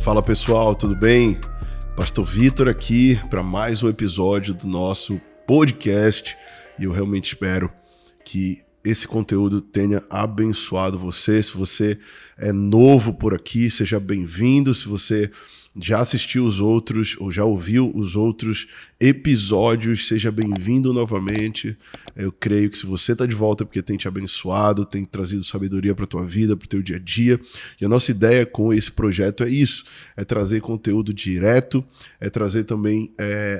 Fala pessoal, tudo bem? Pastor Vitor aqui para mais um episódio do nosso podcast e eu realmente espero que esse conteúdo tenha abençoado você. Se você é novo por aqui, seja bem-vindo. Se você já assistiu os outros ou já ouviu os outros episódios, seja bem-vindo novamente. Eu creio que se você está de volta é porque tem te abençoado, tem trazido sabedoria para a tua vida, para o teu dia a dia. E a nossa ideia com esse projeto é isso, é trazer conteúdo direto, é trazer também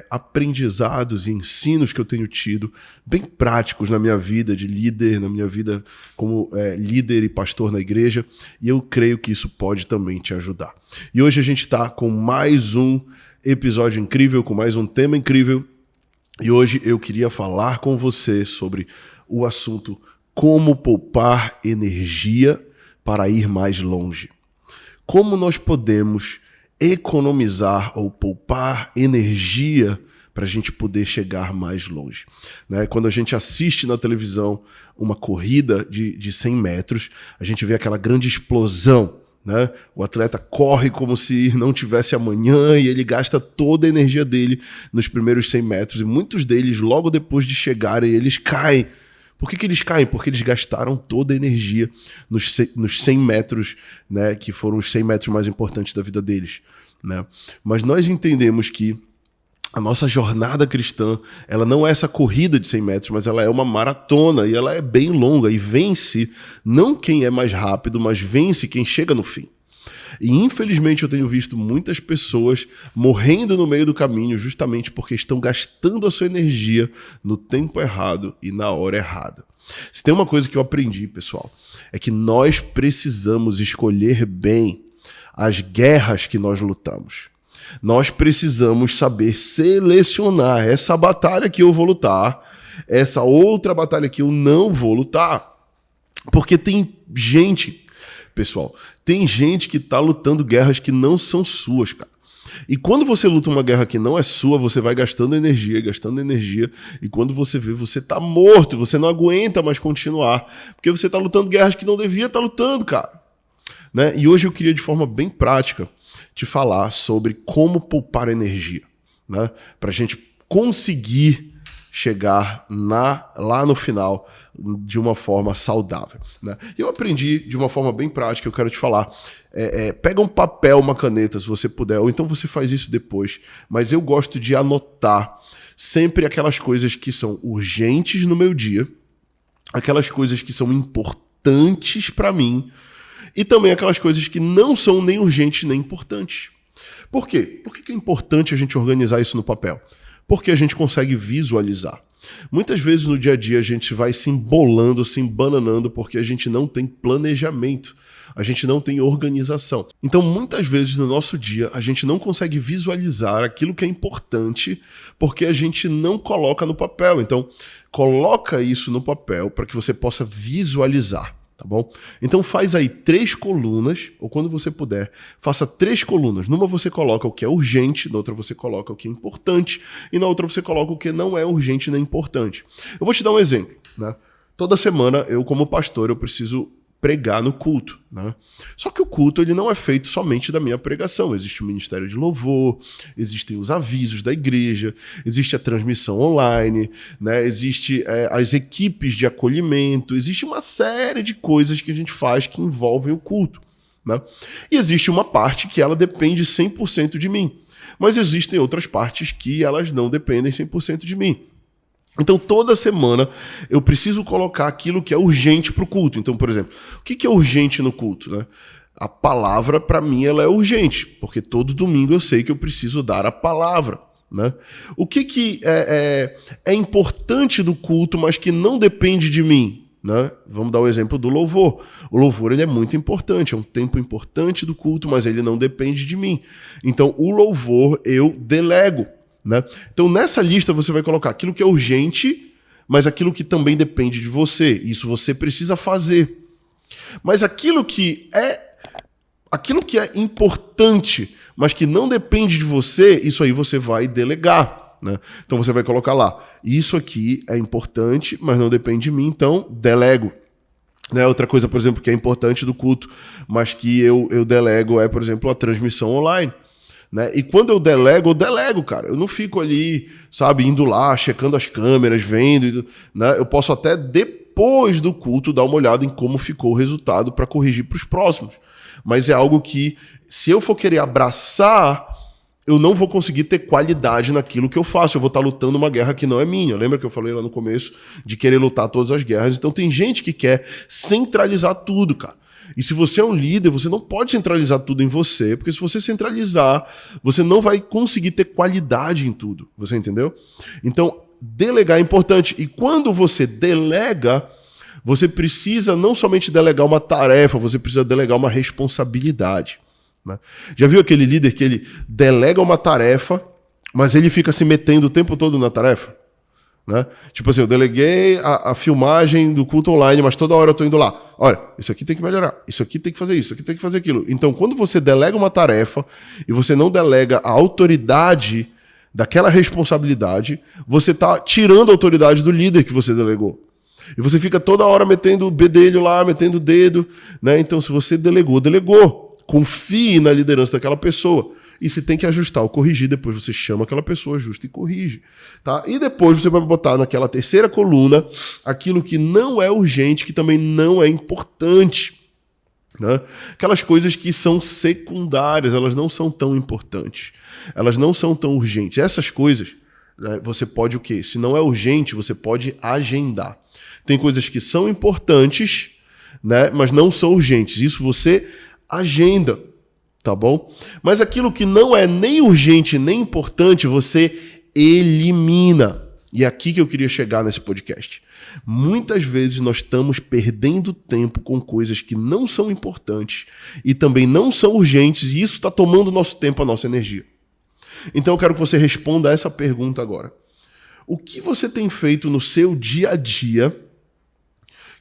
aprendizados e ensinos que eu tenho tido, bem práticos na minha vida de líder, na minha vida como líder e pastor na igreja. E eu creio que isso pode também te ajudar. E hoje a gente está com mais um episódio incrível, com mais um tema incrível. E hoje eu queria falar com você sobre o assunto como poupar energia para ir mais longe. Como nós podemos economizar ou poupar energia para a gente poder chegar mais longe. Quando a gente assiste na televisão uma corrida de 100 metros, a gente vê aquela grande explosão. O atleta corre como se não tivesse amanhã e ele gasta toda a energia dele nos primeiros 100 metros. E muitos deles, logo depois de chegarem, eles caem. Por que eles caem? Porque eles gastaram toda a energia nos 100 metros, que foram os 100 metros mais importantes da vida deles. Mas nós entendemos que a nossa jornada cristã, ela não é essa corrida de 100 metros, mas ela é uma maratona e ela é bem longa e vence não quem é mais rápido, mas vence quem chega no fim. E infelizmente eu tenho visto muitas pessoas morrendo no meio do caminho justamente porque estão gastando a sua energia no tempo errado e na hora errada. Se tem uma coisa que eu aprendi, pessoal, é que nós precisamos escolher bem as guerras que nós lutamos. Nós precisamos saber selecionar essa batalha que eu vou lutar, essa outra batalha que eu não vou lutar. Porque tem gente, pessoal, tem gente que está lutando guerras que não são suas, cara. E quando você luta uma guerra que não é sua, você vai gastando energia, e quando você vê, você tá morto, você não aguenta mais continuar, porque você tá lutando guerras que não devia estar lutando, cara. E hoje eu queria, de forma bem prática, te falar sobre como poupar energia, para a gente conseguir chegar lá no final de uma forma saudável. Eu aprendi de uma forma bem prática, eu quero te falar. Pega um papel, uma caneta, se você puder, ou então você faz isso depois, mas eu gosto de anotar sempre aquelas coisas que são urgentes no meu dia, aquelas coisas que são importantes para mim, e também aquelas coisas que não são nem urgentes nem importantes. Por quê? Por que é importante a gente organizar isso no papel? Porque a gente consegue visualizar. Muitas vezes no dia a dia a gente vai se embolando, se embananando porque a gente não tem planejamento, a gente não tem organização. Então muitas vezes no nosso dia a gente não consegue visualizar aquilo que é importante porque a gente não coloca no papel. Então coloca isso no papel para que você possa visualizar. Tá bom? Então faz aí 3 colunas, ou quando você puder, faça 3 colunas. Numa você coloca o que é urgente, na outra você coloca o que é importante, e na outra você coloca o que não é urgente nem importante. Eu vou te dar um exemplo. Toda semana, eu como pastor, eu preciso pregar no culto. Só que o culto ele não é feito somente da minha pregação. Existe o ministério de louvor, existem os avisos da igreja, existe a transmissão online, existe as equipes de acolhimento, existe uma série de coisas que a gente faz que envolvem o culto. E existe uma parte que ela depende 100% de mim, mas existem outras partes que elas não dependem 100% de mim. Então, toda semana, eu preciso colocar aquilo que é urgente para o culto. Então, por exemplo, o que é urgente no culto? A palavra, para mim, ela é urgente, porque todo domingo eu sei que eu preciso dar a palavra. O que é importante do culto, mas que não depende de mim? Vamos dar o exemplo do louvor. O louvor ele é muito importante, é um tempo importante do culto, mas ele não depende de mim. Então, o louvor eu delego. Então nessa lista você vai colocar aquilo que é urgente, mas aquilo que também depende de você. Isso você precisa fazer. Mas aquilo que é importante, mas que não depende de você, isso aí você vai delegar. Então você vai colocar lá, isso aqui é importante, mas não depende de mim, então delego. Né? Outra coisa, por exemplo, que é importante do culto, mas que eu delego é, por exemplo, a transmissão online. Né? E quando eu delego, cara. Eu não fico ali, sabe, indo lá, checando as câmeras, vendo. Né? Eu posso até, depois do culto, dar uma olhada em como ficou o resultado para corrigir para os próximos. Mas é algo que, se eu for querer abraçar, eu não vou conseguir ter qualidade naquilo que eu faço. Eu vou estar lutando uma guerra que não é minha. Lembra que eu falei lá no começo de querer lutar todas as guerras? Então tem gente que quer centralizar tudo, cara. E se você é um líder, você não pode centralizar tudo em você, porque se você centralizar, você não vai conseguir ter qualidade em tudo. Você entendeu? Então, delegar é importante. E quando você delega, você precisa não somente delegar uma tarefa, você precisa delegar uma responsabilidade. Né? Já viu aquele líder que ele delega uma tarefa, mas ele fica se metendo o tempo todo na tarefa? Né? Tipo assim, eu deleguei a filmagem do culto online, mas toda hora eu tô indo lá. Olha, isso aqui tem que melhorar, isso aqui tem que fazer isso aqui tem que fazer aquilo. Então, quando você delega uma tarefa e você não delega a autoridade daquela responsabilidade, você tá tirando a autoridade do líder que você delegou. E você fica toda hora metendo o bedelho lá, metendo o dedo. Né? Então, se você delegou. Confie na liderança daquela pessoa. E se tem que ajustar ou corrigir, depois você chama aquela pessoa, ajusta e corrige. Tá? E depois você vai botar naquela terceira coluna aquilo que não é urgente, que também não é importante. Né? Aquelas coisas que são secundárias, elas não são tão importantes. Elas não são tão urgentes. Essas coisas, né, você pode o quê? Se não é urgente, você pode agendar. Tem coisas que são importantes, né, mas não são urgentes. Isso você agenda. Tá bom? Mas aquilo que não é nem urgente nem importante, você elimina. E é aqui que eu queria chegar nesse podcast. Muitas vezes nós estamos perdendo tempo com coisas que não são importantes e também não são urgentes, e isso está tomando nosso tempo, a nossa energia. Então eu quero que você responda a essa pergunta agora. O que você tem feito no seu dia a dia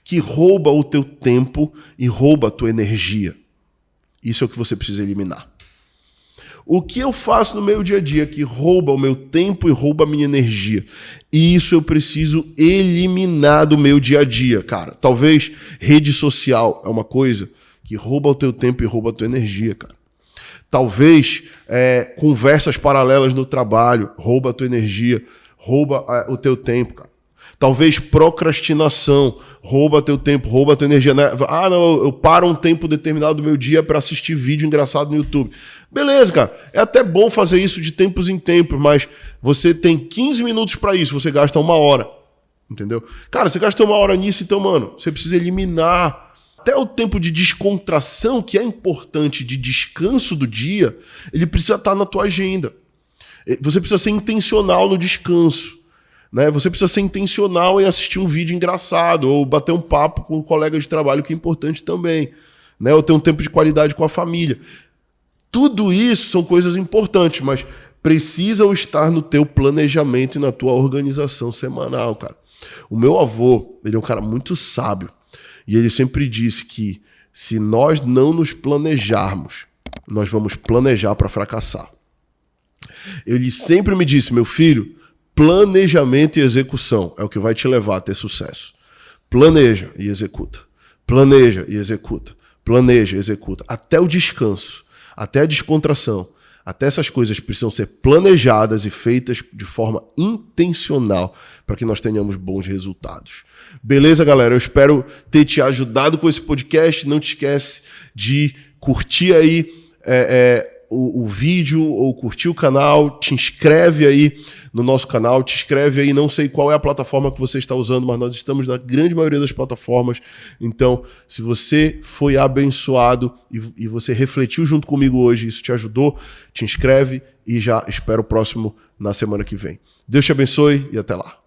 que rouba o teu tempo e rouba a tua energia? Isso é o que você precisa eliminar. O que eu faço no meu dia a dia que rouba o meu tempo e rouba a minha energia? Isso eu preciso eliminar do meu dia a dia, cara. Talvez rede social é uma coisa que rouba o teu tempo e rouba a tua energia, cara. Talvez conversas paralelas no trabalho rouba a tua energia, rouba o teu tempo, cara. Talvez procrastinação rouba teu tempo, rouba tua energia. Né? Ah, não, eu paro um tempo determinado do meu dia para assistir vídeo engraçado no YouTube. Beleza, cara. É até bom fazer isso de tempos em tempos, mas você tem 15 minutos para isso, você gasta 1 hora. Entendeu? Cara, você gasta 1 hora nisso, então, mano, você precisa eliminar. Até o tempo de descontração, que é importante, de descanso do dia, ele precisa estar na tua agenda. Você precisa ser intencional no descanso. Né? Você precisa ser intencional em assistir um vídeo engraçado ou bater um papo com um colega de trabalho, que é importante também. Né? Ou ter um tempo de qualidade com a família. Tudo isso são coisas importantes, mas precisam estar no teu planejamento e na tua organização semanal, cara. O meu avô, ele é um cara muito sábio. E ele sempre disse que se nós não nos planejarmos, nós vamos planejar para fracassar. Ele sempre me disse, meu filho, planejamento e execução é o que vai te levar a ter sucesso. Planeja e executa. Planeja e executa. Planeja e executa. Até o descanso, até a descontração, até essas coisas precisam ser planejadas e feitas de forma intencional para que nós tenhamos bons resultados. Beleza, galera? Eu espero ter te ajudado com esse podcast. Não te esquece de curtir aí o vídeo ou curtir o canal, te inscreve aí no nosso canal, te inscreve aí, não sei qual é a plataforma que você está usando, mas nós estamos na grande maioria das plataformas. Então, se você foi abençoado e você refletiu junto comigo hoje, isso te ajudou, te inscreve e já espero o próximo na semana que vem. Deus te abençoe e até lá.